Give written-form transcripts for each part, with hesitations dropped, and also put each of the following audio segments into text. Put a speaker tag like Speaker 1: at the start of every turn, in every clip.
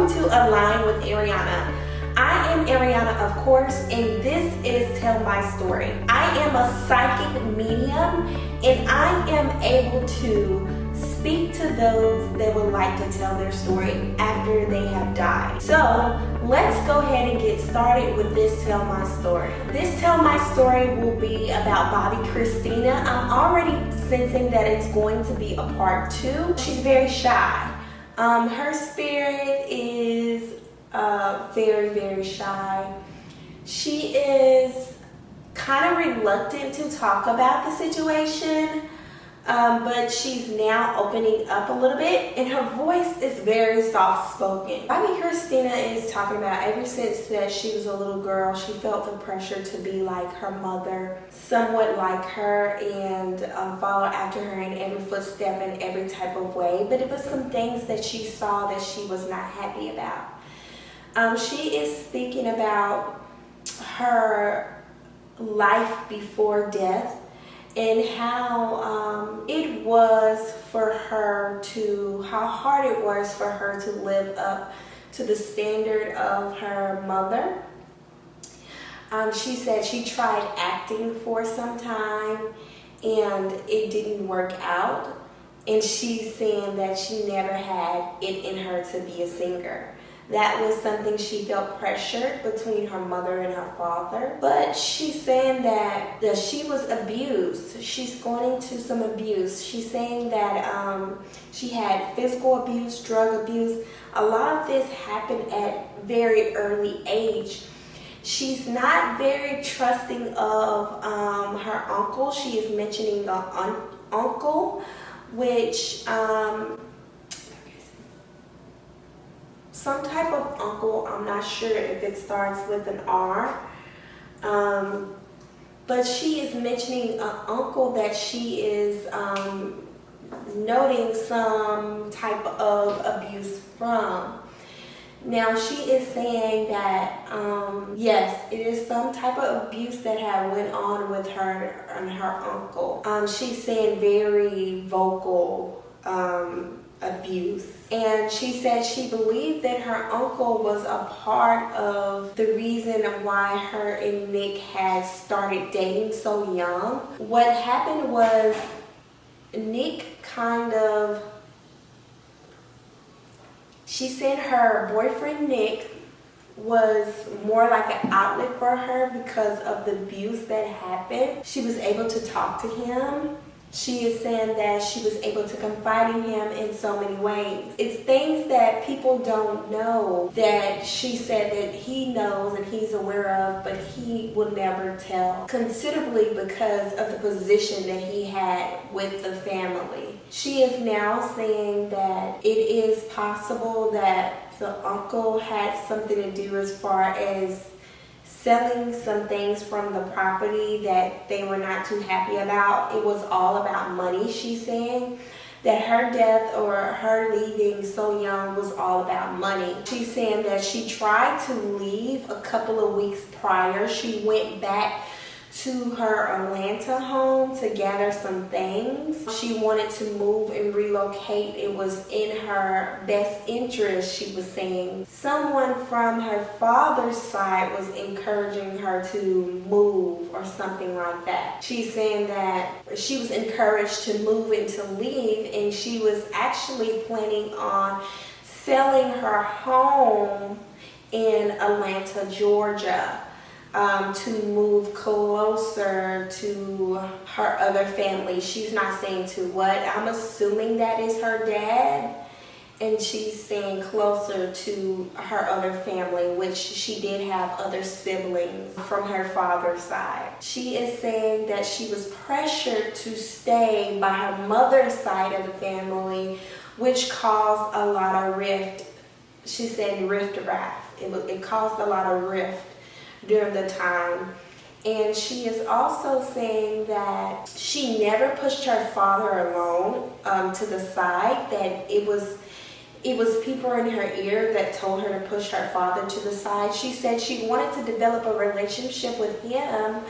Speaker 1: going to align with Arianna. I am Arianna, of course, and this is Tell My Story. I am a psychic medium, and I am able to speak to those that would like to tell their story after they have died. So let's go ahead and get started with this Tell My Story. This Tell My Story will be about Bobbi Kristina. I'm already sensing that it's going to be a part 2. She's very shy. Her spirit is very, very shy. She is kind of reluctant to talk about the situation, but she's now opening up a little bit, and her voice is very soft-spoken. Bobbi Kristina is talking about ever since that she was a little girl, she felt the pressure to be like her mother, somewhat like her, and follow after her in every footstep in every type of way. But it was some things that she saw that she was not happy about. She is speaking about her life before death and how it was for her to, how hard it was for her to live up to the standard of her mother. She said she tried acting for some time and it didn't work out. And she's saying that she never had it in her to be a singer. That was something she felt pressured between her mother and her father. But she's saying that she was abused. She's going into some abuse. She's saying that she had physical abuse, drug abuse. A lot of this happened at very early age. She's not very trusting of her uncle. She is mentioning the uncle, which some type of uncle. I'm not sure if it starts with an R. But she is mentioning an uncle that she is noting some type of abuse from. Now she is saying that yes, it is some type of abuse that had went on with her and her uncle. She's saying very vocal abuse, and she said she believed that her uncle was a part of the reason why her and Nick had started dating so young. What happened was Nick she said her boyfriend Nick was more like an outlet for her because of the abuse that happened. She was able to talk to him. She is saying that she was able to confide in him in so many ways. It's things that people don't know that she said that he knows and he's aware of, but he will never tell, considerably because of the position that he had with the family. She is now saying that it is possible that the uncle had something to do as far as selling some things from the property that they were not too happy about. It was all about money. She's saying that her death or her leaving so young was all about money. She's saying that she tried to leave a couple of weeks prior. She went back to her Atlanta home to gather some things. She wanted to move and relocate. It was in her best interest, she was saying. Someone from her father's side was encouraging her to move or something like that. She's saying that she was encouraged to move and to leave, and she was actually planning on selling her home in Atlanta, Georgia, to move closer to her other family. She's not saying to what. I'm assuming that is her dad, and she's saying closer to her other family, which she did have other siblings from her father's side. She is saying that she was pressured to stay by her mother's side of the family, which caused a lot of rift. She said rift-raff. It caused a lot of rift during the time. And she is also saying that she never pushed her father alone to the side, that it was people in her ear that told her to push her father to the side. She said she wanted to develop a relationship with him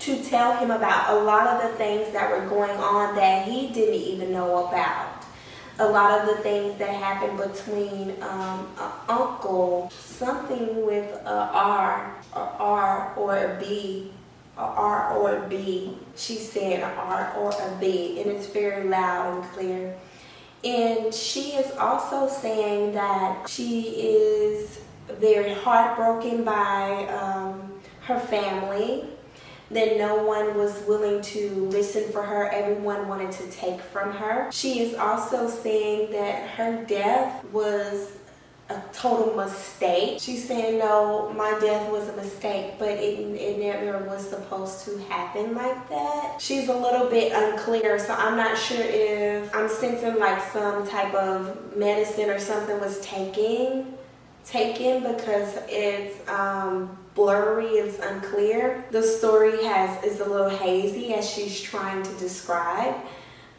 Speaker 1: to tell him about a lot of the things that were going on that he didn't even know about. a lot of the things that happened between an uncle, something with a R or a B, a R or a B. She said a R or a B, and it's very loud and clear. And she is also saying that she is very heartbroken by her family, that no one was willing to listen for her. Everyone wanted to take from her. She is also saying that her death was a total mistake. She's saying, no, my death was a mistake, but it never was supposed to happen like that. She's a little bit unclear, so I'm not sure if I'm sensing like some type of medicine or something was taken because it's blurry, it's unclear. The story is a little hazy as she's trying to describe.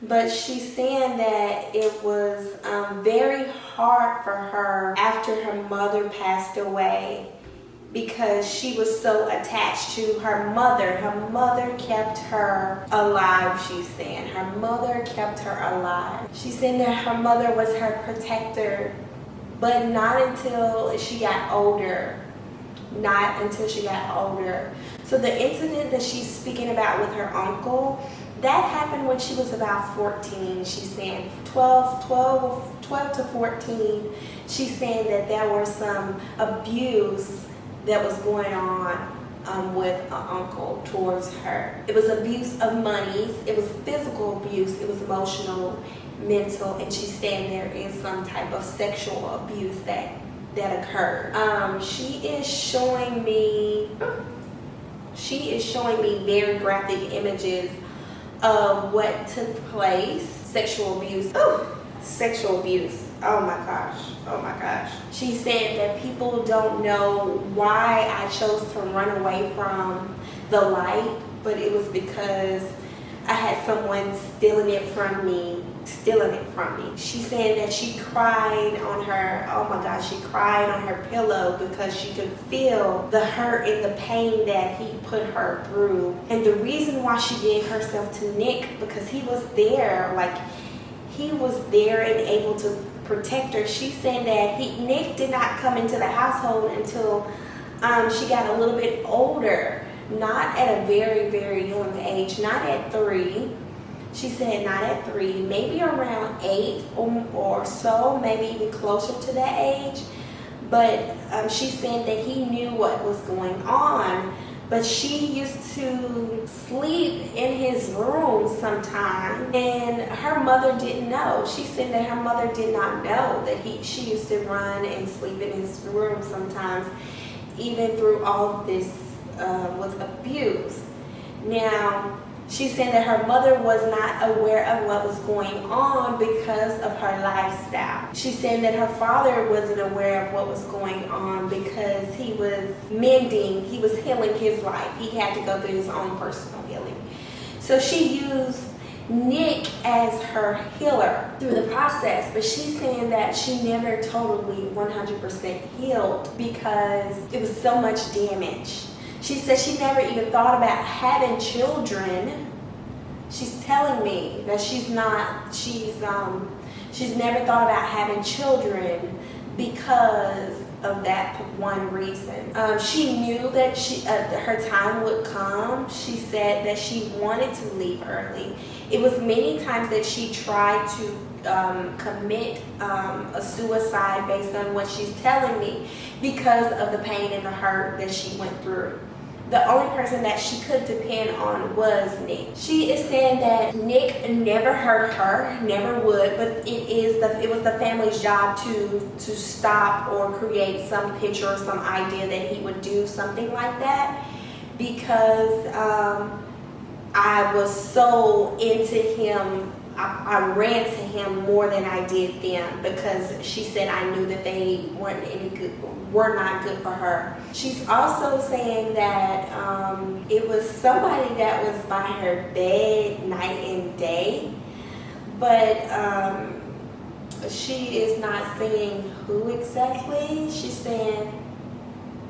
Speaker 1: But she's saying that it was very hard for her after her mother passed away, because she was so attached to her mother. Her mother kept her alive, she's saying. Her mother kept her alive. She's saying that her mother was her protector, but not until she got older. Not until she got older. So the incident that she's speaking about with her uncle, that happened when she was about 14. She's saying 12 to 14. She's saying that there was some abuse that was going on with an uncle towards her. It was abuse of money. It was physical abuse. It was emotional, mental, and she's saying there is some type of sexual abuse that occurred. She is showing me very graphic images of what took place. Sexual abuse. Sexual abuse. Oh my gosh. She said that people don't know why I chose to run away from the light, but it was because I had someone stealing it from me. She said that she cried on her, she cried on her pillow because she could feel the hurt and the pain that he put her through. And the reason why she gave herself to Nick, because he was there and able to protect her. She said that Nick did not come into the household until she got a little bit older, not at a very, very young age, not at 3. She said not at 3, maybe around 8 or so, maybe even closer to that age. But she said that he knew what was going on, but she used to sleep in his room sometimes, and her mother didn't know. She said that her mother did not know that she used to run and sleep in his room sometimes, even through all of this with abuse. Now, she said that her mother was not aware of what was going on because of her lifestyle. She said that her father wasn't aware of what was going on because he was mending, he was healing his life. He had to go through his own personal healing. So she used Nick as her healer through the process, but she's saying that she never totally 100% healed because it was so much damage. She said she never even thought about having children. She's telling me that she's never thought about having children because of that one reason. She knew that her time would come. She said that she wanted to leave early. It was many times that she tried to commit a suicide based on what she's telling me because of the pain and the hurt that she went through. The only person that she could depend on was Nick. She is saying that Nick never hurt her, never would, but it was the family's job to stop or create some picture or some idea that he would do something like that, because I was so into him. I ran to him more than I did them, because she said I knew that they were not good for her. She's also saying that it was somebody that was by her bed night and day, but she is not saying who exactly. She's saying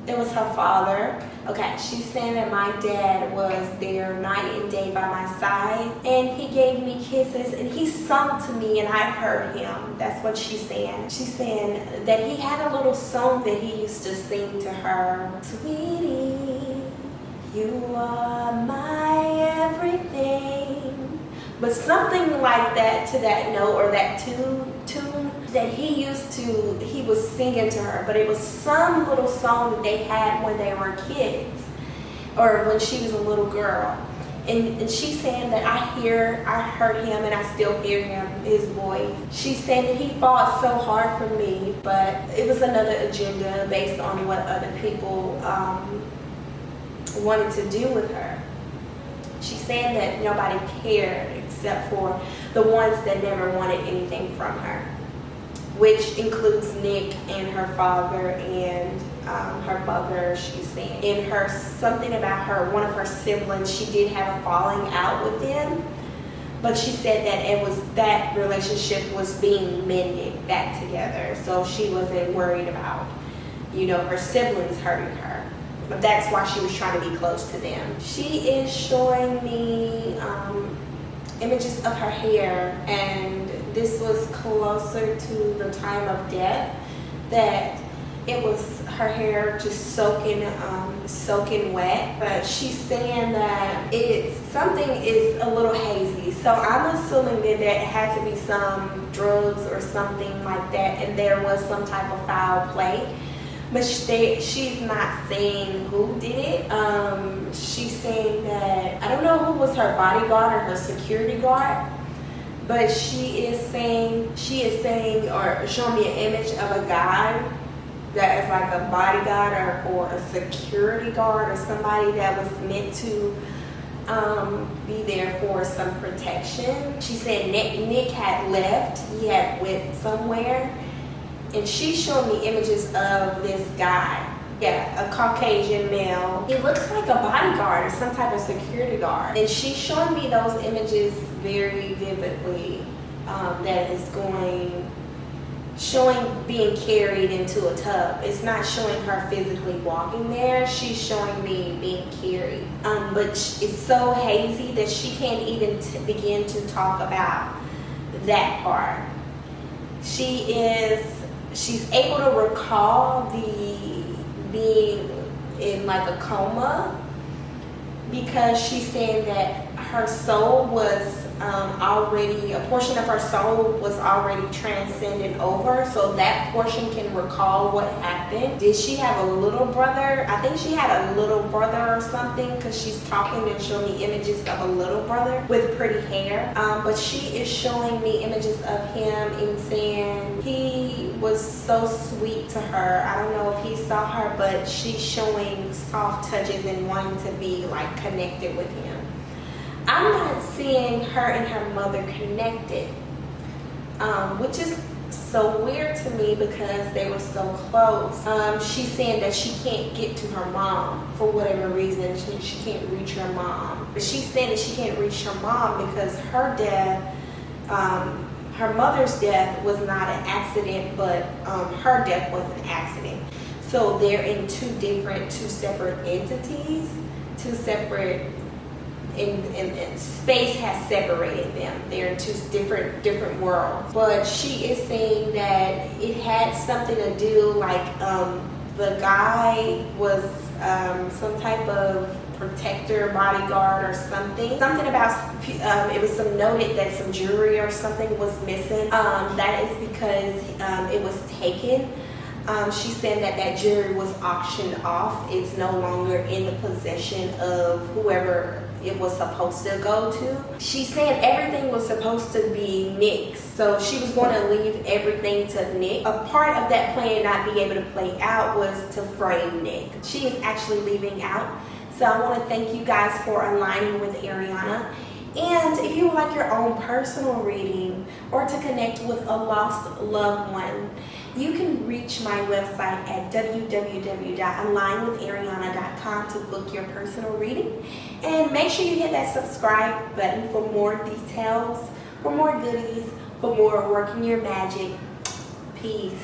Speaker 1: It was her father. Okay, she's saying that my dad was there night and day by my side, and he gave me kisses, and he sung to me, and I heard him. That's what she's saying. She's saying that he had a little song that he used to sing to her. Sweetie, you are my everything. But something like that, to that note or that tune that he was singing to her, but it was some little song that they had when they were kids or when she was a little girl. And she's saying that I heard him and I still hear him, his voice. She's saying that he fought so hard for me, but it was another agenda based on what other people wanted to do with her. She's saying that nobody cared except for the ones that never wanted anything from her, which includes Nick and her father and her mother. She's saying in her something about her, one of her siblings, she did have a falling out with them, but she said that that relationship was being mended back together, so she wasn't worried about, her siblings hurting her. But that's why she was trying to be close to them. She is showing me images of her hair, and this was closer to the time of death, that it was her hair just soaking wet. But she's saying that something is a little hazy, so I'm assuming that there had to be some drugs or something like that, and there was some type of foul play. But she's not saying who did it. She's saying that, I don't know who was her bodyguard or her security guard, but she is saying or showing me an image of a guy that is like a bodyguard or a security guard or somebody that was meant to be there for some protection. She said Nick had left. He had went somewhere. And she showed me images of this guy. Yeah, a Caucasian male. He looks like a bodyguard or some type of security guard. And she's showing me those images very vividly. That is showing being carried into a tub. It's not showing her physically walking there. She's showing me being carried. But it's so hazy that she can't even begin to talk about that part. She's able to recall being in like a coma, because she's saying that her soul was a portion of her soul was already transcended over, so that portion can recall what happened. Did she have a little brother? I think she had a little brother or something, because she's talking and showing me images of a little brother with pretty hair. But she is showing me images of him and saying he was so sweet to her. I don't know if he saw her, but she's showing soft touches and wanting to be like connected with him. I'm not seeing her and her mother connected, which is so weird to me because they were so close. She's saying that she can't get to her mom for whatever reason. She can't reach her mom. But she's saying that she can't reach her mom because her death, her mother's death was not an accident, but her death was an accident. So they're in two separate entities, and space has separated them. They're in two different worlds. But she is saying that it had something to do, like the guy was some type of protector, bodyguard or something. Something about, it was some noted that some jewelry or something was missing. That is because it was taken. She's saying that jewelry was auctioned off. It's no longer in the possession of whoever it was supposed to go to. She's saying everything was supposed to be Nick's, so she was going to leave everything to Nick. A part of that plan not being able to play out was to frame Nick. She is actually leaving out. So I want to thank you guys for aligning with Arianna. And if you would like your own personal reading or to connect with a lost loved one, you can reach my website at www.alignwitharianna.com to book your personal reading. And make sure you hit that subscribe button for more details, for more goodies, for more working your magic. Peace.